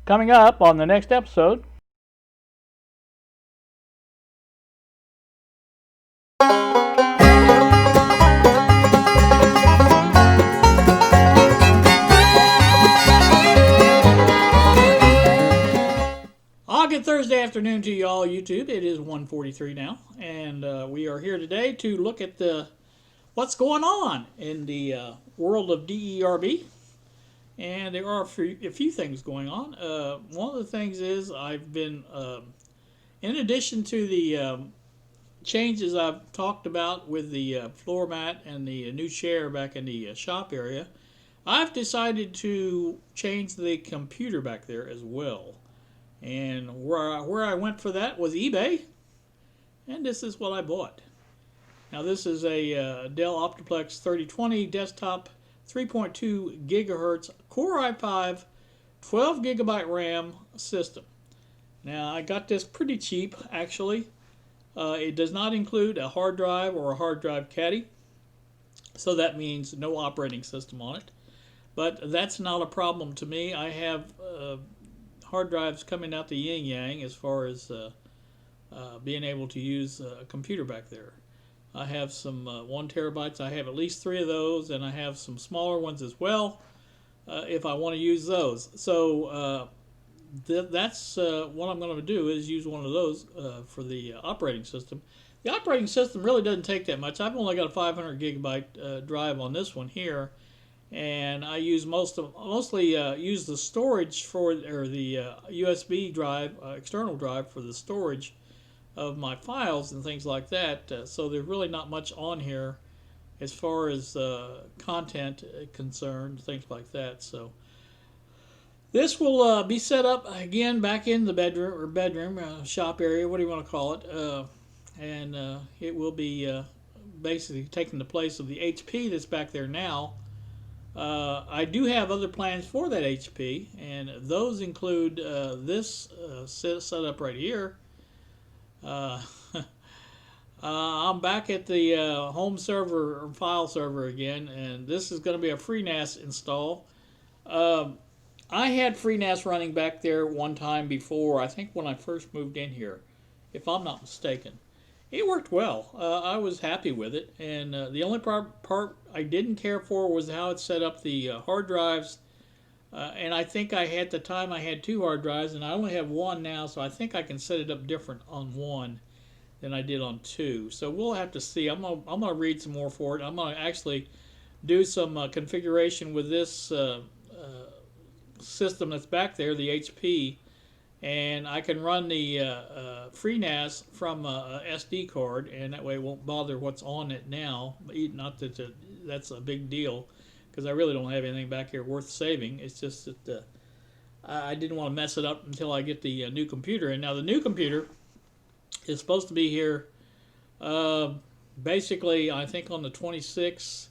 Coming up on the next episode. Good Thursday afternoon to you all, YouTube. It is 1:43 now, and we are here today to look at what's going on in the world of DERB. And there are a few things going on. One of the things is I've been, in addition to the changes I've talked about with the floor mat and the new chair back in the shop area, I've decided to change the computer back there as well. And where I went for that was eBay, and this is what I bought. Now this is a Dell Optiplex 3020 desktop, 3.2 gigahertz Core i5, 12 gigabyte RAM system. Now I got this pretty cheap actually. It does not include a hard drive or a hard drive caddy, so that means no operating system on it. But that's not a problem to me. I have hard drives coming out the yin yang as far as being able to use a computer back there. I have some 1 terabytes. I have at least 3 of those, and I have some smaller ones as well if I want to use those. So that's what I'm going to do, is use one of those for the operating system. The operating system really doesn't take that much. I've only got a 500 gigabyte drive on this one here, and I use mostly use the storage or the USB drive, external drive for the storage of my files and things like that. So there's really not much on here as far as content concerned, things like that. So this will be set up again back in the bedroom shop area, what do you want to call it, and it will be basically taking the place of the HP that's back there now. I do have other plans for that HP, and those include this setup right here. I'm back at the home server or file server again, and this is going to be a FreeNAS install. I had FreeNAS running back there one time before, I think when I first moved in here, if I'm not mistaken. It worked well. I was happy with it, and the only part I didn't care for was how it set up the hard drives. And I think at the time I had 2 hard drives, and I only have 1 now, so I think I can set it up different on 1 than I did on 2. So we'll have to see. I'm gonna read some more for it. I'm gonna actually do some configuration with this system that's back there, the HP. And I can run the FreeNAS from a SD card, and that way it won't bother what's on it now. Not that that's a big deal, because I really don't have anything back here worth saving. It's just that I didn't want to mess it up until I get the new computer. And now the new computer is supposed to be here basically, I think, on the 26th.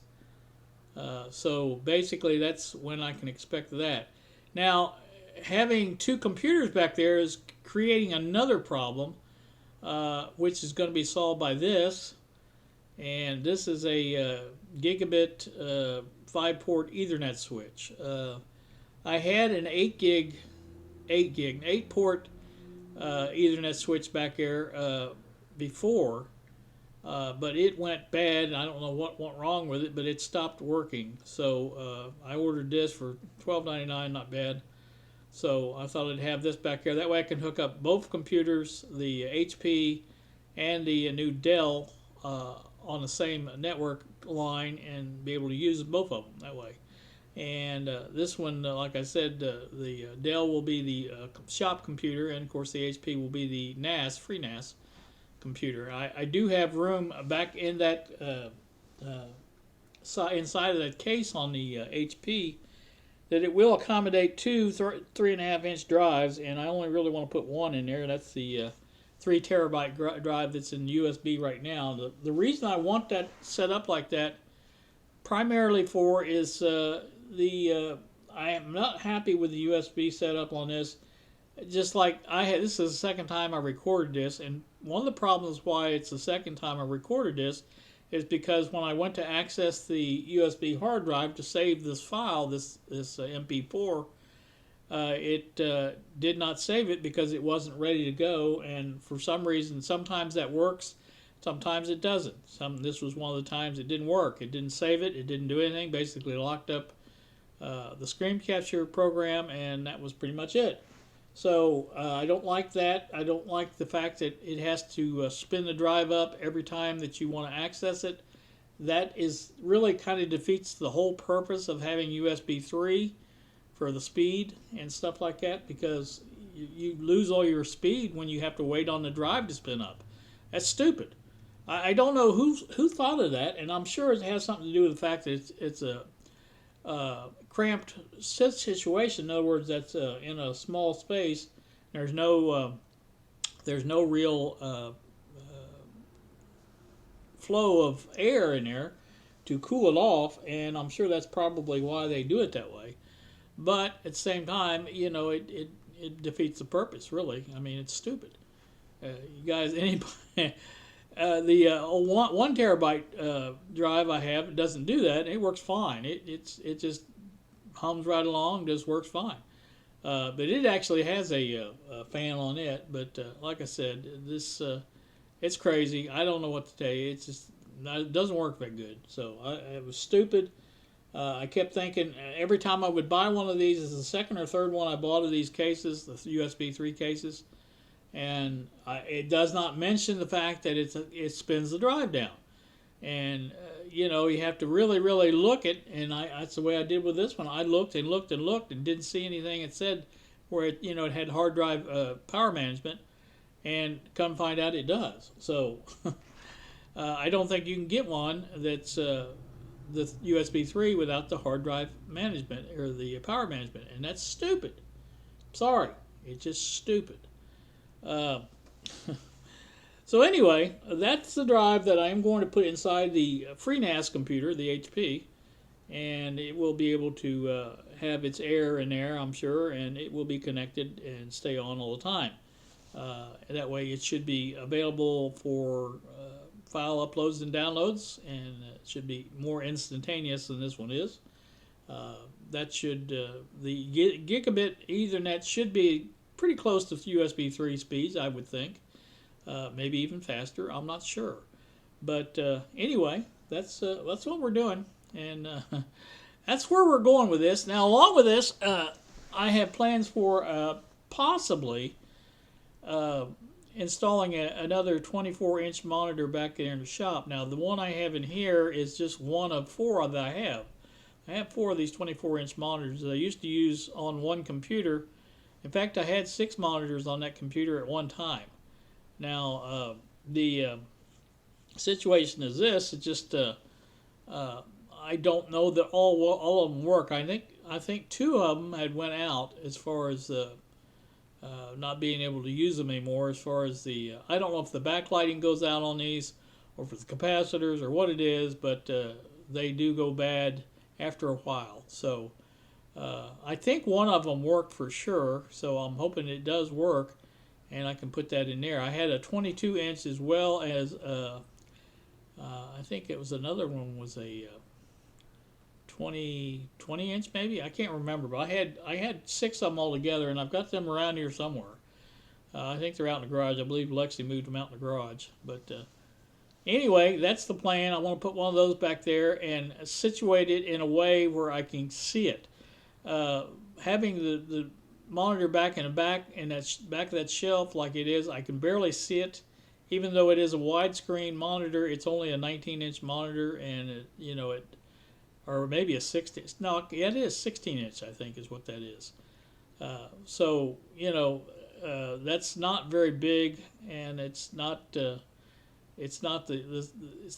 So basically that's when I can expect that. Now, having 2 computers back there is creating another problem, which is going to be solved by this. And this is a gigabit 5-port Ethernet switch. I had an 8-port Ethernet switch back there before, but it went bad, and I don't know what went wrong with it, but it stopped working. So I ordered this for $12.99, not bad. So I thought I'd have this back here. That way I can hook up both computers, the HP and the new Dell, on the same network line, and be able to use both of them that way. And this one, like I said, the Dell will be the shop computer, and of course the HP will be the NAS, FreeNAS computer. I do have room back in that inside of that case on the HP, that it will accommodate 2 3.5-inch drives, and I only really want to put 1 in there. That's the 3 terabyte drive that's in USB right now. The reason I want that set up like that primarily for is I am not happy with the USB setup on this. Just like this is the second time I recorded this, and one of the problems why it's the second time I recorded this is because when I went to access the USB hard drive to save this file, this MP4, it did not save it because it wasn't ready to go, and for some reason, sometimes that works, sometimes it doesn't. This was one of the times it didn't work. It didn't save it. It didn't do anything. Basically, locked up the screen capture program, and that was pretty much it. So I don't like that. I don't like the fact that it has to spin the drive up every time that you want to access it. That is really kind of defeats the whole purpose of having USB 3 for the speed and stuff like that, because you lose all your speed when you have to wait on the drive to spin up. That's stupid. I don't know who thought of that, and I'm sure it has something to do with the fact that it's a cramped situation. In other words, that's in a small space. There's no real flow of air in there to cool it off, and I'm sure that's probably why they do it that way. But at the same time, it defeats the purpose, really. I mean, it's stupid. You guys, anybody, the 1 terabyte drive I have, it doesn't do that. It works fine. It just hums right along, just works fine. But it actually has a fan on it. But like I said, this it's crazy. I don't know what to tell you. It doesn't work that good. So it was stupid. I kept thinking every time I would buy one of these, is the second or third one I bought of these cases, the USB 3 cases, and it does not mention the fact that it spins the drive down. And you have to really, really look at, and that's the way I did with this one. I looked and looked and looked and didn't see anything it said where it had hard drive power management, and come find out it does. So I don't think you can get one that's the USB 3 without the hard drive management or the power management, and that's stupid. Sorry, it's just stupid. So anyway, that's the drive that I'm going to put inside the FreeNAS computer, the HP, and it will be able to have its air in there, I'm sure, and it will be connected and stay on all the time. That way it should be available for file uploads and downloads, and it should be more instantaneous than this one is. That should, the gigabit Ethernet should be pretty close to USB 3 speeds, I would think. Maybe even faster, I'm not sure. But anyway, that's what we're doing, and that's where we're going with this. Now, along with this, I have plans for possibly installing another 24-inch monitor back there in the shop. Now, the one I have in here is just one of 4 that I have. I have 4 of these 24-inch monitors that I used to use on one computer. In fact, I had 6 monitors on that computer at one time. Now, the situation is this: it's just I don't know that all of them work. I think 2 of them had went out as far as not being able to use them anymore. As far as I don't know if the backlighting goes out on these, or if it's the capacitors, or what it is, but they do go bad after a while. So I think one of them worked for sure. So I'm hoping it does work, and I can put that in there. I had a 22-inch as well as I think it was another one was a 20-inch maybe. I can't remember, but I had 6 of them all together, and I've got them around here somewhere. I think they're out in the garage. I believe Lexi moved them out in the garage. But anyway, that's the plan. I want to put one of those back there and situate it in a way where I can see it. Having the monitor back in the back of that shelf like it is, I can barely see it. Even though it is a widescreen monitor, it's only a 19-inch monitor, and it or maybe a 16. No, yeah, it is 16-inch. I think is what that is. So that's not very big, and it's not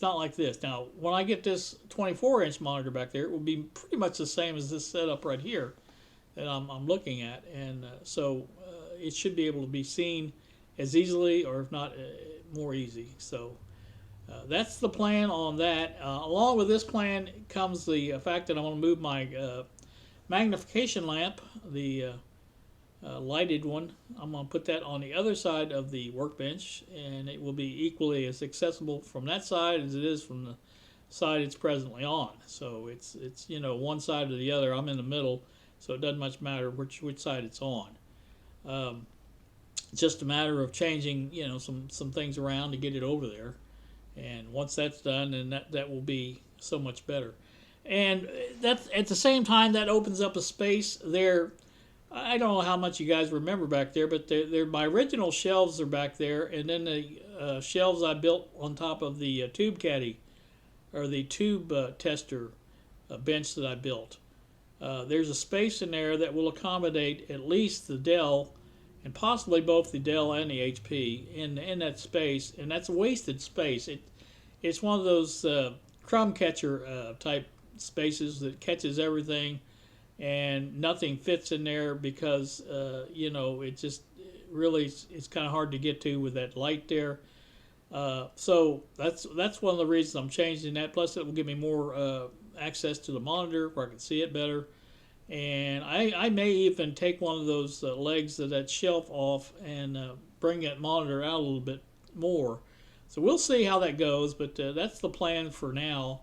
like this. Now, when I get this 24-inch monitor back there, it will be pretty much the same as this setup right here that I'm looking at, and so it should be able to be seen as easily, or if not more easy. So that's the plan on that. Along with this plan comes the fact that I want to move my magnification lamp, the lighted one. I'm going to put that on the other side of the workbench, and it will be equally as accessible from that side as it is from the side it's presently on. So it's one side or the other. I'm in the middle, so it doesn't much matter which side it's on. It's just a matter of changing, some things around to get it over there. And once that's done, then that will be so much better. And that's at the same time that opens up a space there. I don't know how much you guys remember back there, but my original shelves are back there, and then the shelves I built on top of the tube caddy, or the tube tester bench that I built. There's a space in there that will accommodate at least the Dell, and possibly both the Dell and the HP in that space, and that's wasted space. It's one of those crumb catcher type spaces that catches everything, and nothing fits in there because it just really it's kind of hard to get to with that light there. So that's one of the reasons I'm changing that. Plus, it will give me more access to the monitor where I can see it better. And I may even take one of those legs of that shelf off and bring that monitor out a little bit more. So we'll see how that goes, but that's the plan for now.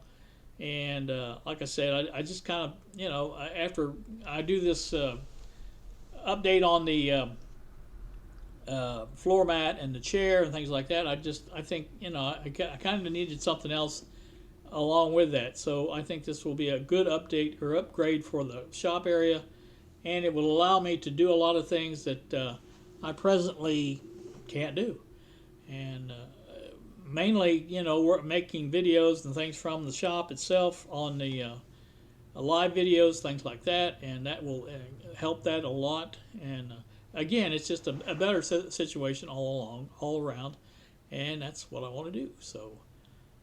And like I said, I just kind of, after I do this update on the floor mat and the chair and things like that, I think, I kind of needed something else along with that. So I think this will be a good update or upgrade for the shop area, and it will allow me to do a lot of things that I presently can't do. And mainly, we're making videos and things from the shop itself on the live videos, things like that, and that will help that a lot. And again, it's just a better situation all around, and that's what I want to do. So,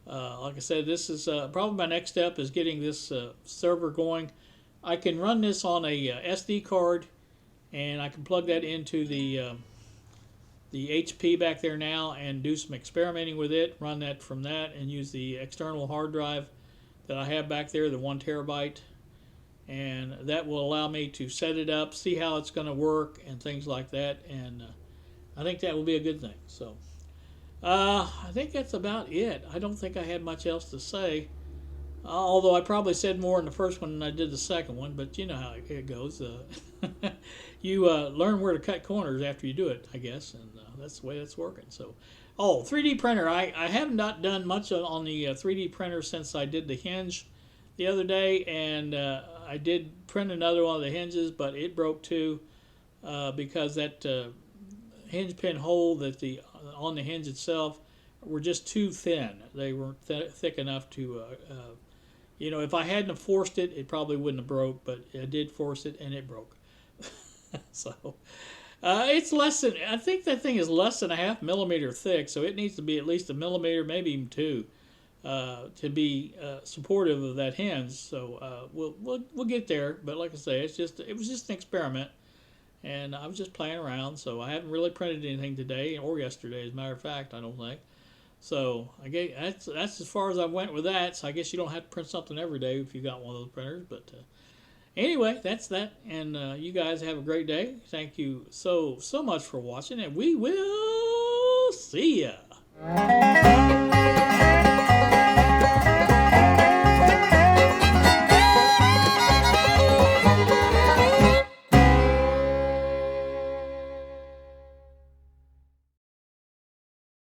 like I said, this is probably my next step is getting this server going. I can run this on a SD card, and I can plug that into the HP back there now and do some experimenting with it, run that from that, and use the external hard drive that I have back there, the 1 terabyte, and that will allow me to set it up, see how it's going to work, and things like that, and I think that will be a good thing. So I think that's about it. I don't think I had much else to say, although I probably said more in the first one than I did the second one, but you know how it goes. You learn where to cut corners after you do it, I guess, and that's the way that's working. So, 3D printer. I have not done much on the 3D printer since I did the hinge the other day, and I did print another one of the hinges, but it broke too because that hinge pin hole that on the hinge itself were just too thin. They weren't thick enough to, if I hadn't have forced it, it probably wouldn't have broke, but I did force it and it broke. So it's less than, I think that thing is less than a 0.5 millimeter thick, so it needs to be at least 1 millimeter, maybe even 2, to be supportive of that hinge. So we'll get there. But like I say, it was just an experiment, and I was just playing around. So I haven't really printed anything today or yesterday, as a matter of fact, I don't think. So I guess that's as far as I went with that. So I guess you don't have to print something every day if you got one of those printers, but. Anyway, that's that, and you guys have a great day. Thank you so much for watching, and we will see ya.